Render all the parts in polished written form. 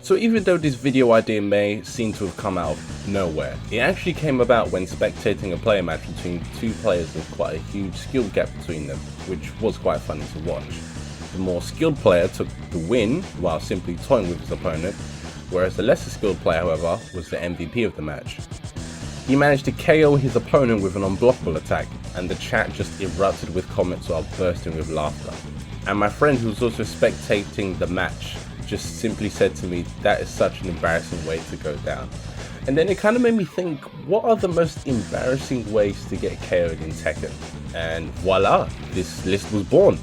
So even though this video idea may seem to have come out of nowhere, it actually came about when spectating a player match between two players with quite a huge skill gap between them, which was quite funny to watch. The more skilled player took the win while simply toying with his opponent, whereas the lesser skilled player, however, was the MVP of the match. He managed to KO his opponent with an unblockable attack, and the chat just erupted with comments while bursting with laughter. And my friend, who was also spectating the match, just simply said to me, "That is such an embarrassing way to go down." And then it kind of made me think, what are the most embarrassing ways to get KO'd in Tekken? And voila, this list was born.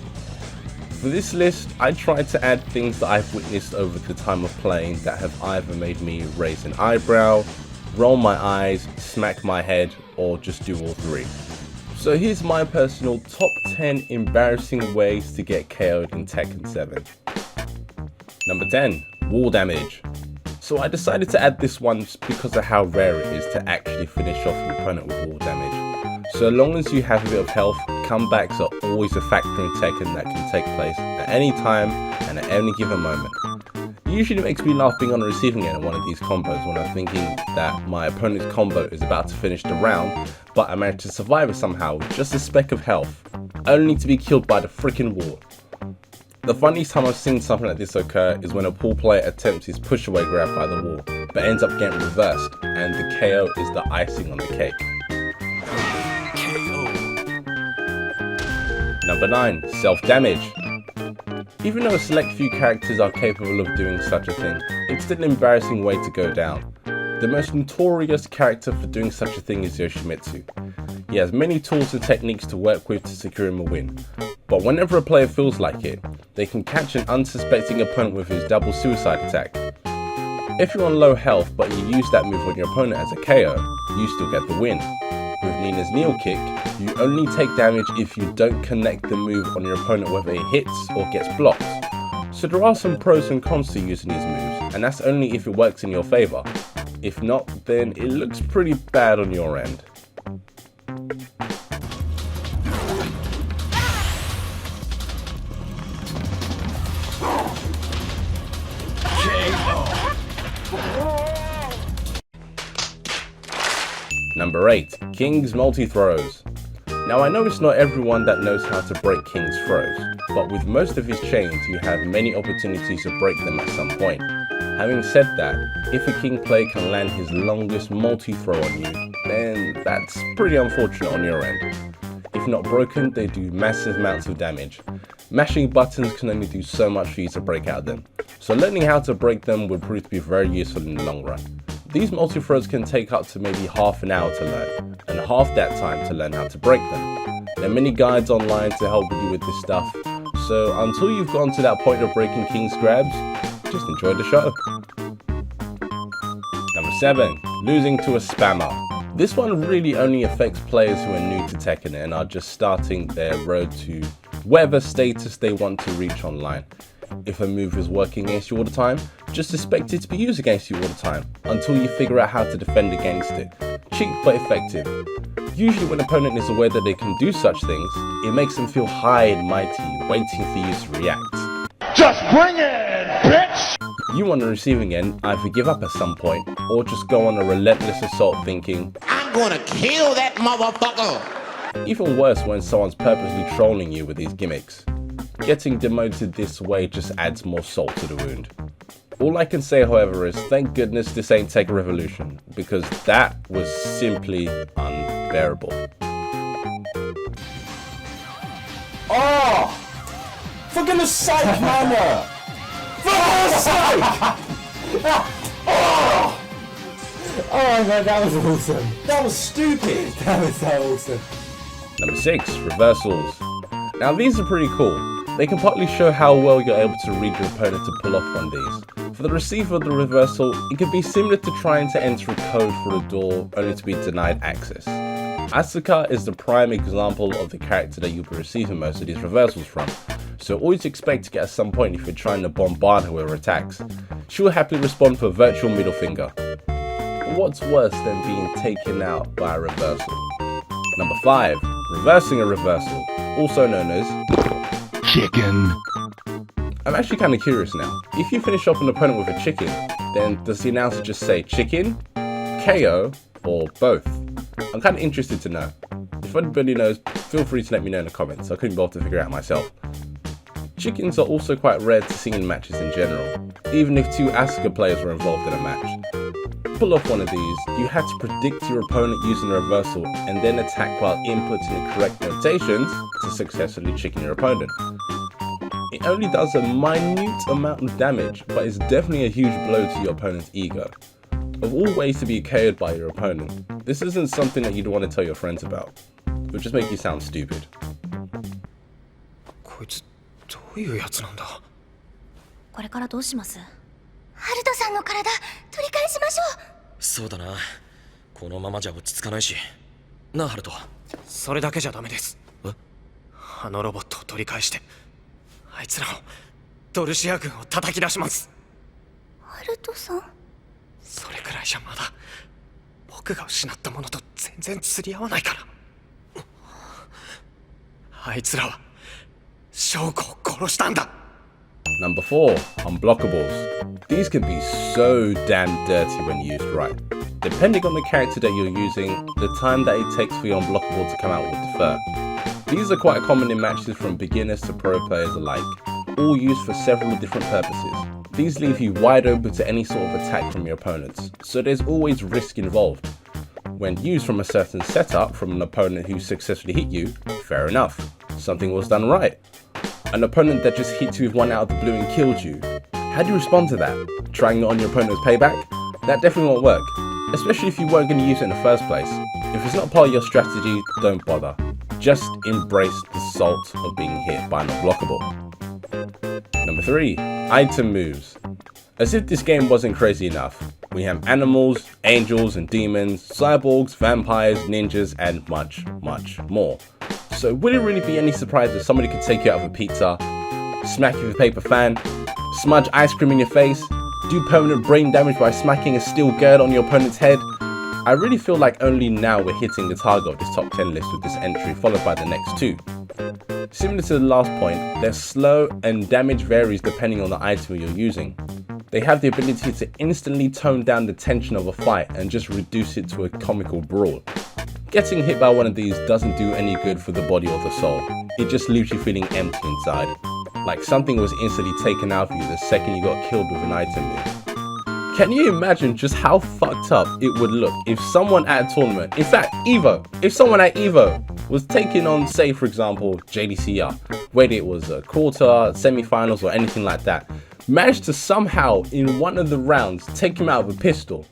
For this list, I tried to add things that I've witnessed over the time of playing that have either made me raise an eyebrow, roll my eyes, smack my head, or just do all three. So here's my personal top 10 embarrassing ways to get KO'd in Tekken 7. Number 10, wall damage. So I decided to add this one just because of how rare it is to actually finish off your opponent with wall damage. So long as you have a bit of health, comebacks are always a factor in Tekken that can take place at any time and at any given moment. It usually makes me laugh being on the receiving end of one of these combos when I'm thinking that my opponent's combo is about to finish the round, but I managed to survive it somehow with just a speck of health, only to be killed by the freaking wall. The funniest time I've seen something like this occur is when a pool player attempts his push away grab by the wall, but ends up getting reversed, and the KO is the icing on the cake. Number 9, self-damage. Even though a select few characters are capable of doing such a thing, it's still an embarrassing way to go down. The most notorious character for doing such a thing is Yoshimitsu. He has many tools and techniques to work with to secure him a win, but whenever a player feels like it, they can catch an unsuspecting opponent with his double suicide attack. If you're on low health but you use that move on your opponent as a KO, you still get the win. With Nina's Kneel Kick, you only take damage if you don't connect the move on your opponent whether it hits or gets blocked. So there are some pros and cons to using these moves, and that's only if it works in your favour. If not, then it looks pretty bad on your end. Number 8, King's multi-throws. Now I know it's not everyone that knows how to break King's throws, but with most of his chains you have many opportunities to break them at some point. Having said that, if a King player can land his longest multi-throw on you, then that's pretty unfortunate on your end. If not broken, they do massive amounts of damage. Mashing buttons can only do so much for you to break out of them, so learning how to break them would prove to be very useful in the long run. These multi-throws can take up to maybe half an hour to learn, and half that time to learn how to break them. There are many guides online to help you with this stuff, so until you've gone to that point of breaking King's grabs, just enjoy the show. Number 7, losing to a spammer. This one really only affects players who are new to Tekken and are just starting their road to whatever status they want to reach online. If a move is working against you all the time, just expect it to be used against you all the time, until you figure out how to defend against it. Cheap but effective. Usually when an opponent is aware that they can do such things, it makes them feel high and mighty, waiting for you to react. Just bring it, bitch! You on the receiving end either give up at some point, or just go on a relentless assault thinking, "I'm gonna kill that motherfucker!" Even worse when someone's purposely trolling you with these gimmicks. Getting demoted this way just adds more salt to the wound. All I can say, however, is thank goodness this ain't Tekken Revolution, because that was simply unbearable. Oh! For goodness sake, man! For goodness sake! Oh! Oh man, that was awesome. That was stupid! That was so awesome. Number 6, reversals. Now these are pretty cool. They can partly show how well you're able to read your opponent to pull off one of these. For the receiver of the reversal, it can be similar to trying to enter a code for a door only to be denied access. Asuka is the prime example of the character that you'll be receiving most of these reversals from, so always expect to get at some point if you're trying to bombard her with her attacks. She will happily respond for a virtual middle finger. But what's worse than being taken out by a reversal? Number 5, reversing a reversal, also known as Chicken. I'm actually kind of curious now. If you finish off an opponent with a chicken, then does the announcer just say chicken, KO, or both? I'm kind of interested to know. If anybody knows, feel free to let me know in the comments. I couldn't bother to figure it out myself. Chickens are also quite rare to see in matches in general, even if two Asuka players were involved in a match. To pull off one of these, you had to predict your opponent using a reversal and then attack while inputting the correct notations to successfully chicken your opponent. It only does a minute amount of damage, but it's definitely a huge blow to your opponent's ego. Of all ways to be KO'd by your opponent, this isn't something that you'd want to tell your friends about. It would just make you sound stupid. こいつどういうやつなんだ。これからどうします？ハルトさんの体取り返しましょう。そうだな。このままじゃ落ち着かないし。なあハルト。それだけじゃダメです。え？あのロボットを取り返して、あいつらをドルシア軍を叩き出します。ハルトさん？それくらいじゃまだ僕が失ったものと全然釣り合わないから。あいつらは翔子を殺したんだ。Number 4, Unblockables. These can be so damn dirty when used right. Depending on the character that you're using, the time that it takes for your unblockable to come out will differ. These are quite common in matches from beginners to pro players alike, all used for several different purposes. These leave you wide open to any sort of attack from your opponents, so there's always risk involved. When used from a certain setup from an opponent who successfully hit you, fair enough, something was done right. An opponent that just hit you with one out of the blue and killed you, how do you respond to that? Trying it on your opponent's payback? That definitely won't work, especially if you weren't going to use it in the first place. If it's not part of your strategy, don't bother. Just embrace the salt of being hit by an unblockable. Number 3, item moves. As if this game wasn't crazy enough, we have animals, angels and demons, cyborgs, vampires, ninjas, and much, much more. So would it really be any surprise if somebody could take you out of a pizza, smack you with a paper fan, smudge ice cream in your face, do permanent brain damage by smacking a steel gird on your opponent's head? I really feel like only now we're hitting the target of this top 10 list with this entry, followed by the next 2. Similar to the last point, they're slow and damage varies depending on the item you're using. They have the ability to instantly tone down the tension of a fight and just reduce it to a comical brawl. Getting hit by one of these doesn't do any good for the body or the soul. It just leaves you feeling empty inside, like something was instantly taken out of you the second you got killed with an item move. Can you imagine just how fucked up it would look if someone at a tournament, in fact Evo, if someone at Evo was taking on, say for example, JDCR, whether it was a quarter, semi-finals or anything like that, managed to somehow in one of the rounds take him out with a pistol?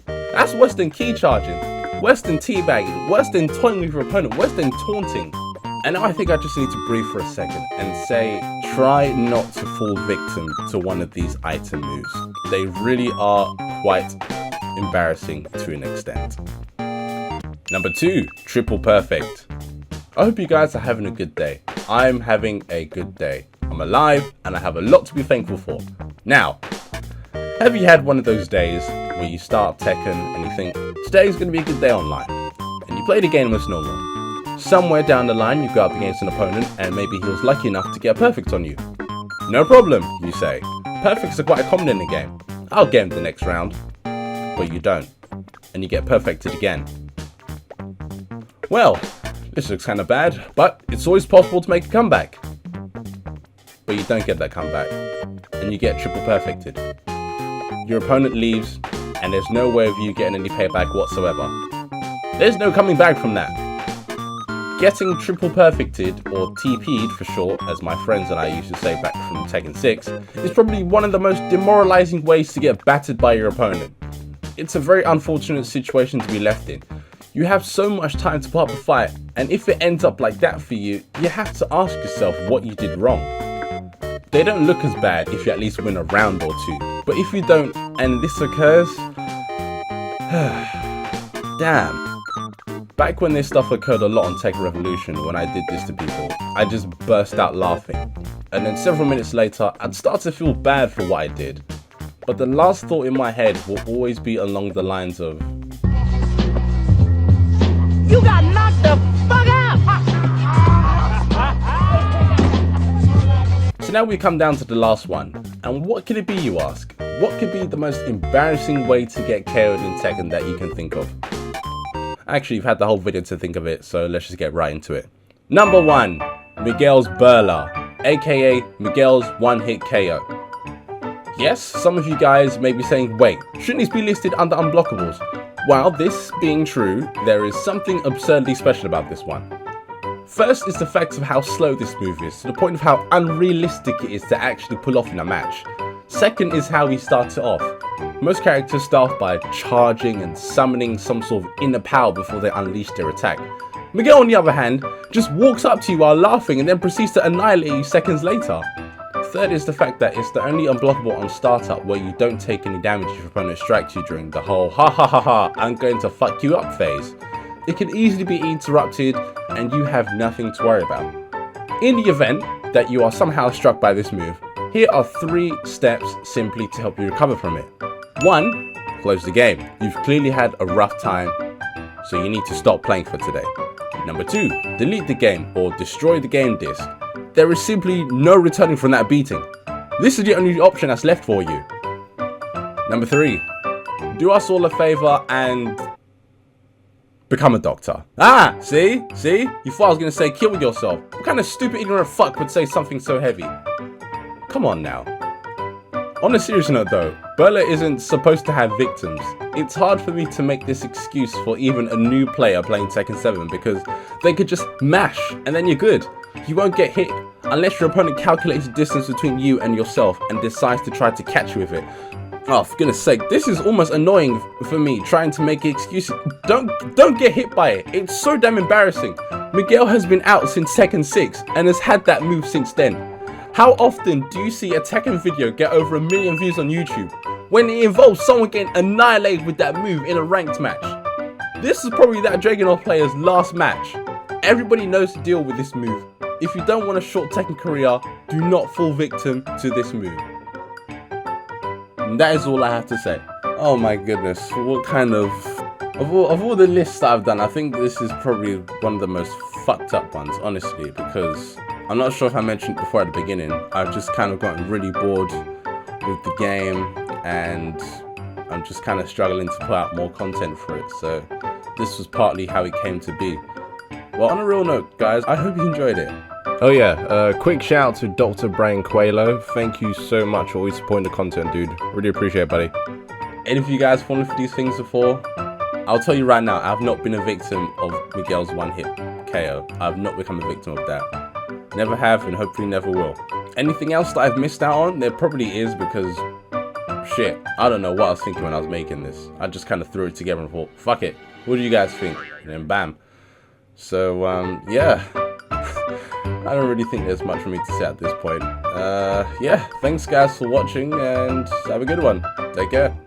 That's worse than key charging, worse than teabagging, worse than toying with your opponent, worse than taunting. And now I think I just need to breathe for a second and say, try not to fall victim to one of these item moves. They really are quite embarrassing to an extent. Number 2, triple perfect. I hope you guys are having a good day. I'm having a good day. I'm alive and I have a lot to be thankful for. Now, have you had one of those days where you start Tekken and you think, today's going to be a good day online, and you play the game as normal. Somewhere down the line you go up against an opponent and maybe he was lucky enough to get a perfect on you. No problem, you say. Perfects are quite common in the game. I'll get him the next round. But you don't, and you get perfected again. Well, this looks kind of bad, but it's always possible to make a comeback. But you don't get that comeback, and you get triple perfected. Your opponent leaves, and there's no way of you getting any payback whatsoever. There's no coming back from that. Getting triple perfected, or TP'd for short, as my friends and I used to say back from Tekken 6, is probably one of the most demoralizing ways to get battered by your opponent. It's a very unfortunate situation to be left in. You have so much time to put up a fight, and if it ends up like that for you, you have to ask yourself what you did wrong. They don't look as bad if you at least win a round or 2, but if you don't, and this occurs, damn. Back when this stuff occurred a lot on Tekken Revolution, when I did this to people, I just burst out laughing. And then several minutes later, I'd start to feel bad for what I did. But the last thought in my head will always be along the lines of, You got knocked the fuck out! So now we come down to the last one. And what could it be, you ask? What could be the most embarrassing way to get KO'd in Tekken that you can think of? Actually, you've had the whole video to think of it, so let's just get right into it. Number 1, Miguel's Birla, aka Miguel's one-hit KO. Yes, some of you guys may be saying, wait, shouldn't these be listed under unblockables? While this being true, there is something absurdly special about this one. First is the fact of how slow this move is, to the point of how unrealistic it is to actually pull off in a match. Second is how he starts it off. Most characters start off by charging and summoning some sort of inner power before they unleash their attack. Miguel, on the other hand, just walks up to you while laughing and then proceeds to annihilate you seconds later. Third is the fact that it's the only unblockable on startup where you don't take any damage if your opponent strikes you during the whole ha ha ha ha I'm going to fuck you up phase. It can easily be interrupted and you have nothing to worry about. In the event that you are somehow struck by this move, here are 3 steps simply to help you recover from it. 1. Close the game. You've clearly had a rough time, so you need to stop playing for today. Number 2. Delete the game or destroy the game disc. There is simply no returning from that beating. This is the only option that's left for you. Number 3. Do us all a favor and become a doctor. Ah, see? You thought I was going to say kill yourself. What kind of stupid ignorant fuck would say something so heavy? Come on now. On a serious note though, Birla isn't supposed to have victims. It's hard for me to make this excuse for even a new player playing Tekken 7 because they could just mash and then you're good. You won't get hit unless your opponent calculates the distance between you and yourself and decides to try to catch you with it. Oh, for goodness sake, this is almost annoying for me trying to make excuses. Don't get hit by it. It's so damn embarrassing. Miguel has been out since Tekken 6 and has had that move since then. How often do you see a Tekken video get over 1 million views on YouTube when it involves someone getting annihilated with that move in a ranked match? This is probably that Dragunov player's last match. Everybody knows the deal with this move. If you don't want a short Tekken career, do not fall victim to this move. And that is all I have to say. Oh my goodness, what kind of all the lists that I've done, I think this is probably one of the most fucked up ones, honestly, because I'm not sure if I mentioned before at the beginning, I've just kind of gotten really bored with the game and I'm just kind of struggling to put out more content for it, so this was partly how it came to be. Well, on a real note, guys, I hope you enjoyed it. Oh yeah, quick shout out to Dr. Brian Coelho. Thank you so much for always supporting the content, dude. Really appreciate it, buddy. Any of you guys fallen for these things before? I'll tell you right now, I've not been a victim of Miguel's one-hit KO. I've not become a victim of that. Never have and hopefully never will. Anything else that I've missed out on? There probably is because, shit, I don't know what I was thinking when I was making this. I just kind of threw it together and thought, fuck it, what do you guys think? And then bam. So, yeah. I don't really think there's much for me to say at this point. Yeah, thanks guys for watching and have a good one. Take care.